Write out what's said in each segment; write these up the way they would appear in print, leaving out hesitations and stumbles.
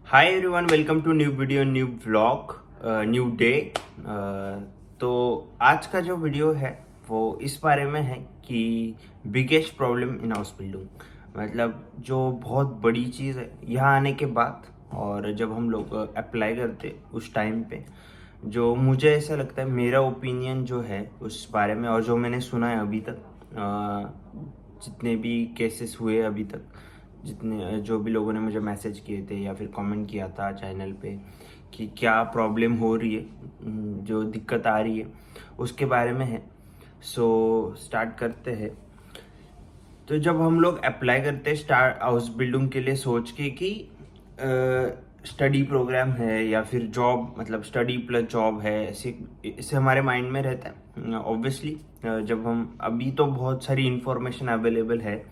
Hi everyone, welcome to new video, new vlog, new day. तो आज का जो वीडियो है वो इस बारे में है कि biggest problem in house building, मतलब जो बहुत बड़ी चीज़ है यहाँ आने के बाद और जब हम लोग अप्लाई करते उस टाइम पे, जो मुझे ऐसा लगता है, मेरा ओपिनियन जो है उस बारे में और जो मैंने सुना है अभी तक, जितने भी केसेस हुए अभी तक, जितने जो भी लोगों ने मुझे मैसेज किए थे या फिर कमेंट किया था चैनल पे कि क्या प्रॉब्लम हो रही है, जो दिक्कत आ रही है उसके बारे में है। सो स्टार्ट करते हैं। तो जब हम लोग अप्लाई करते हैं स्टार्ट हाउस बिल्डिंग के लिए सोच के कि स्टडी प्रोग्राम है या फिर जॉब, मतलब स्टडी प्लस जॉब है, ऐसे इससे हमारे माइंड में रहता है ऑब्वियसली। जब हम अभी तो बहुत सारी इंफॉर्मेशन अवेलेबल है।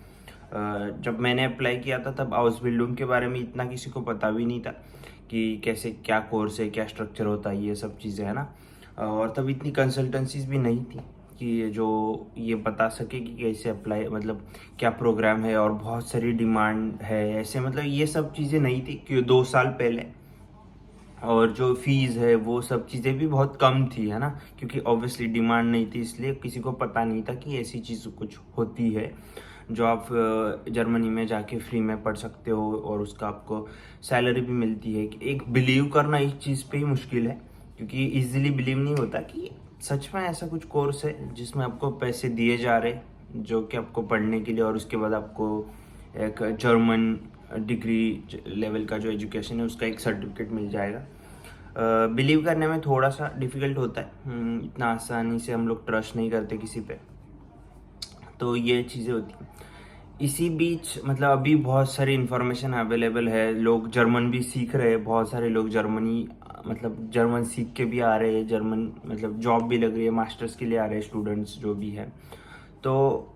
जब मैंने अप्लाई किया था तब हाउस बिल्डिंग के बारे में इतना किसी को पता भी नहीं था कि कैसे क्या कोर्स है, क्या स्ट्रक्चर होता है, ये सब चीज़ें है ना। और तब इतनी कंसल्टेंसीज भी नहीं थी कि जो ये बता सके कि कैसे अप्लाई, मतलब क्या प्रोग्राम है, और बहुत सारी डिमांड है ऐसे, मतलब ये सब चीज़ें नहीं थी कि 2 साल पहले। और जो फीस है वो सब चीज़ें भी बहुत कम थी, है ना, क्योंकि ऑब्वियसली डिमांड नहीं थी, इसलिए किसी को पता नहीं था कि ऐसी चीज़ कुछ होती है जो आप जर्मनी में जाके फ्री में पढ़ सकते हो और उसका आपको सैलरी भी मिलती है। कि एक बिलीव करना इस चीज़ पे ही मुश्किल है, क्योंकि इजीली बिलीव नहीं होता कि सच में ऐसा कुछ कोर्स है जिसमें आपको पैसे दिए जा रहे, जो कि आपको पढ़ने के लिए, और उसके बाद आपको एक जर्मन डिग्री लेवल का जो एजुकेशन है उसका एक सर्टिफिकेट मिल जाएगा। बिलीव करने में थोड़ा सा डिफ़िकल्ट होता है, इतना आसानी से हम लोग ट्रस्ट नहीं करते किसी पे, तो ये चीज़ें होती हैं। इसी बीच मतलब अभी बहुत सारी इन्फॉर्मेशन अवेलेबल है, लोग जर्मन भी सीख रहे हैं, बहुत सारे लोग जर्मनी मतलब जर्मन सीख के भी आ रहे हैं, जर्मन मतलब जॉब भी लग रही है, मास्टर्स के लिए आ रहे हैं स्टूडेंट्स जो भी है। तो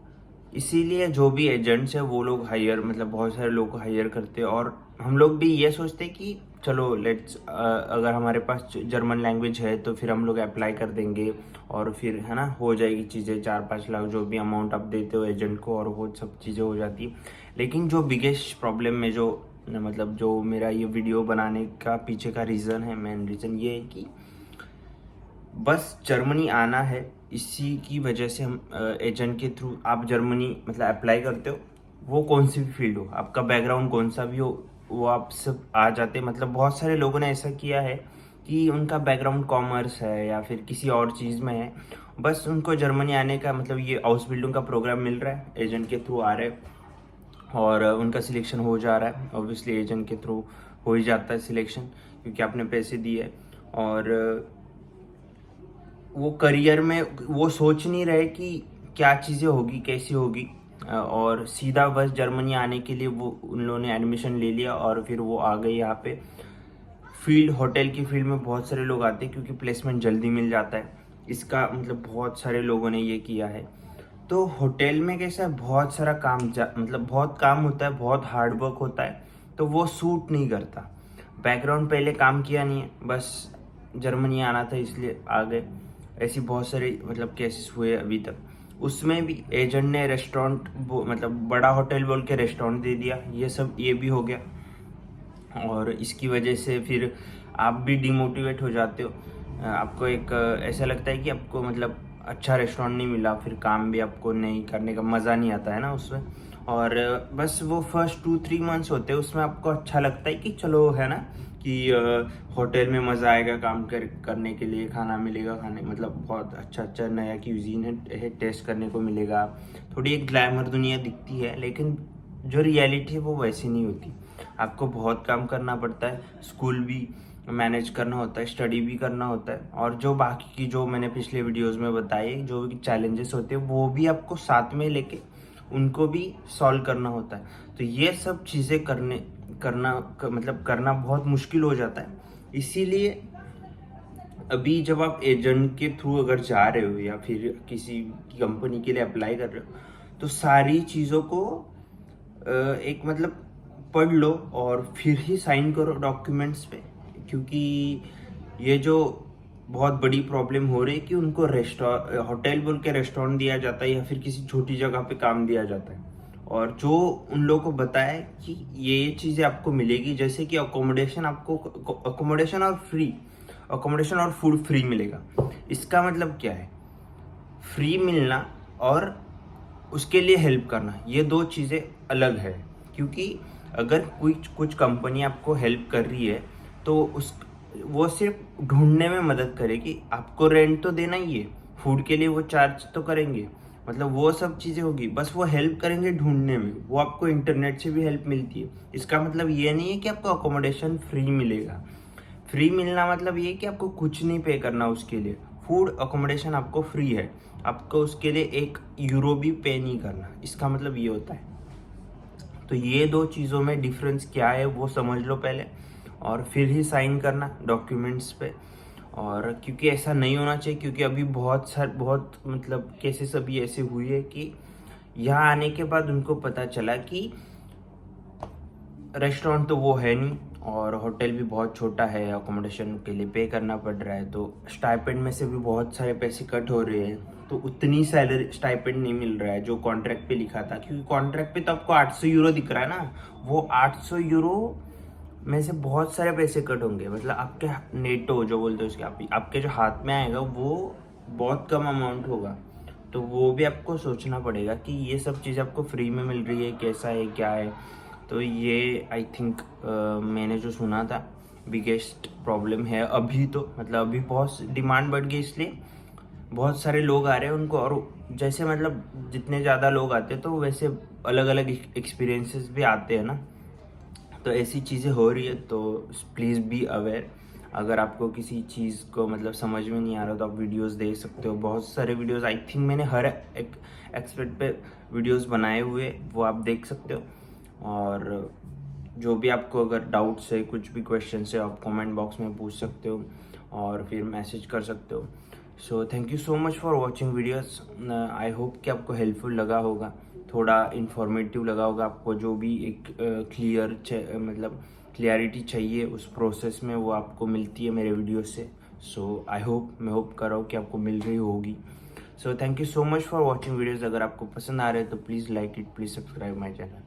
इसीलिए जो भी एजेंट्स है वो लोग हायर, मतलब बहुत सारे लोग को हायर करते हैं, और हम लोग भी ये सोचते हैं कि चलो लेट्स, अगर हमारे पास जर्मन लैंग्वेज है तो फिर हम लोग अप्लाई कर देंगे और फिर है ना हो जाएगी चीज़ें, 4-5 लाख जो भी अमाउंट आप देते हो एजेंट को, और वो सब चीज़ें हो जाती है। लेकिन जो बिगेस्ट प्रॉब्लम में जो, मतलब जो मेरा ये वीडियो बनाने का पीछे का रीज़न है, मेन रीज़न ये है कि बस जर्मनी आना है, इसी की वजह से हम एजेंट के थ्रू आप जर्मनी मतलब अप्लाई करते हो। वो कौन सी भी फील्ड हो, आपका बैकग्राउंड कौन सा भी हो, वो आप सब आ जाते। मतलब बहुत सारे लोगों ने ऐसा किया है कि उनका बैकग्राउंड कॉमर्स है या फिर किसी और चीज़ में है, बस उनको जर्मनी आने का मतलब ये हाउस बिल्डिंग का प्रोग्राम मिल रहा है, एजेंट के थ्रू आ रहे हैं और उनका सिलेक्शन हो जा रहा है। ऑब्वियसली एजेंट के थ्रू हो ही जाता है सिलेक्शन, क्योंकि आपने पैसे दिए। और वो करियर में वो सोच नहीं रहे कि क्या चीज़ें होगी, कैसी होगी, और सीधा बस जर्मनी आने के लिए वो उन लोगों ने एडमिशन ले लिया और फिर वो आ गए यहाँ पे। फील्ड, होटल की फील्ड में बहुत सारे लोग आते हैं क्योंकि प्लेसमेंट जल्दी मिल जाता है, इसका मतलब बहुत सारे लोगों ने ये किया है। तो होटल में कैसा है, बहुत सारा काम मतलब बहुत काम होता है, बहुत हार्ड वर्क होता है, तो वो सूट नहीं करता। बैकग्राउंड पहले काम किया नहीं है, बस जर्मनी आना था इसलिए आ गए। ऐसी बहुत सारी मतलब केसेस हुए अभी तक। उसमें भी एजेंट ने रेस्टोरेंट मतलब बड़ा होटल बोल के रेस्टोरेंट दे दिया, ये सब ये भी हो गया, और इसकी वजह से फिर आप भी डिमोटिवेट हो जाते हो। आपको एक ऐसा लगता है कि आपको मतलब अच्छा रेस्टोरेंट नहीं मिला, फिर काम भी आपको नहीं करने का मज़ा नहीं आता है ना उसमें। और बस वो फर्स्ट 2-3 मंथ्स होते हैं, उसमें आपको अच्छा लगता है कि चलो है ना कि होटल में मज़ा आएगा, काम करने के लिए, खाना मिलेगा, खाने मतलब बहुत अच्छा अच्छा नया क्यूजीन है टेस्ट करने को मिलेगा, थोड़ी एक ग्लैमर दुनिया दिखती है। लेकिन जो रियलिटी है वो वैसी नहीं होती। आपको बहुत काम करना पड़ता है, स्कूल भी मैनेज करना होता है, स्टडी भी करना होता है, और जो बाकी की जो मैंने पिछले वीडियोस में बताए जो भी चैलेंजेस होते हैं वो भी आपको साथ में लेके उनको भी सॉल्व करना होता है। तो ये सब चीज़ें मतलब करना बहुत मुश्किल हो जाता है। इसीलिए अभी जब आप एजेंट के थ्रू अगर जा रहे हो या फिर किसी कंपनी के लिए अप्लाई कर रहे हो, तो सारी चीज़ों को एक मतलब पढ़ लो और फिर ही साइन करो डॉक्यूमेंट्स पे, क्योंकि ये जो बहुत बड़ी प्रॉब्लम हो रही है कि उनको होटल बोल के रेस्टोरेंट दिया जाता है या फिर किसी छोटी जगह पे काम दिया जाता है, और जो उन लोगों को बताया कि ये चीज़ें आपको मिलेगी, जैसे कि अकोमोडेशन और फूड फ्री मिलेगा। इसका मतलब क्या है? फ्री मिलना और उसके लिए हेल्प करना, ये दो चीज़ें अलग है। क्योंकि अगर कुछ कंपनी आपको हेल्प कर रही है तो वो सिर्फ ढूंढने में मदद करेगी, आपको रेंट तो देना ही है, फूड के लिए वो चार्ज तो करेंगे, मतलब वो सब चीज़ें होगी, बस वो हेल्प करेंगे ढूंढने में। वो आपको इंटरनेट से भी हेल्प मिलती है। इसका मतलब ये नहीं है कि आपको अकोमोडेशन फ्री मिलेगा। फ्री मिलना मतलब ये कि आपको कुछ नहीं पे करना उसके लिए। फूड अकोमोडेशन आपको फ्री है, आपको उसके लिए €1 भी पे नहीं करना। इसका मतलब ये होता है। तो ये दो चीज़ों में डिफरेंस क्या है वो समझ लो पहले, और फिर ही साइन करना डॉक्यूमेंट्स पे। और क्योंकि ऐसा नहीं होना चाहिए, क्योंकि अभी बहुत मतलब केसेस अभी ऐसे हुए हैं कि यहाँ आने के बाद उनको पता चला कि रेस्टोरेंट तो वो है नहीं और होटल भी बहुत छोटा है, अकोमोडेशन के लिए पे करना पड़ रहा है, तो स्टाइपेंड में से भी बहुत सारे पैसे कट हो रहे हैं। तो उतनी सैलरी स्टाइपेंड नहीं मिल रहा है जो कॉन्ट्रैक्ट पे लिखा था, क्योंकि कॉन्ट्रैक्ट पे तो आपको €800 दिख रहा है ना। वो €800 में से बहुत सारे पैसे कट होंगे, मतलब आपके नेटो जो बोलते हैं उसके आपके जो हाथ में आएगा वो बहुत कम अमाउंट होगा। तो वो भी आपको सोचना पड़ेगा कि ये सब चीज़ आपको फ्री में मिल रही है, कैसा है क्या है। तो ये आई थिंक मैंने जो सुना था बिगेस्ट प्रॉब्लम है अभी। तो मतलब अभी बहुत डिमांड बढ़ गई, इसलिए बहुत सारे लोग आ रहे हैं उनको। और जैसे मतलब जितने ज़्यादा लोग आते हैं तो वैसे अलग अलग एक्सपीरियंसेस भी आते हैं ना। तो ऐसी चीज़ें हो रही है, तो प्लीज़ बी अवेयर। अगर आपको किसी चीज़ को मतलब समझ में नहीं आ रहा तो आप वीडियोस देख सकते हो। बहुत सारे वीडियोस आई थिंक मैंने हर एक एक्सपेक्ट पे वीडियोस बनाए हुए, वो आप देख सकते हो। और जो भी आपको अगर डाउट्स है, कुछ भी क्वेश्चन है, आप कमेंट बॉक्स में पूछ सकते हो और फिर मैसेज कर सकते हो। So thank you so much for watching videos. I hope कि आपको हेल्पफुल लगा होगा, थोड़ा इन्फॉर्मेटिव लगा होगा आपको। जो भी एक मतलब क्लियरिटी चाहिए उस प्रोसेस में, वो आपको मिलती है मेरे वीडियो से। सो मैं होप कर रहा हूँ कि आपको मिल रही होगी। So thank you so much for watching videos. अगर आपको पसंद आ रहे हैं तो please like it, please subscribe my channel.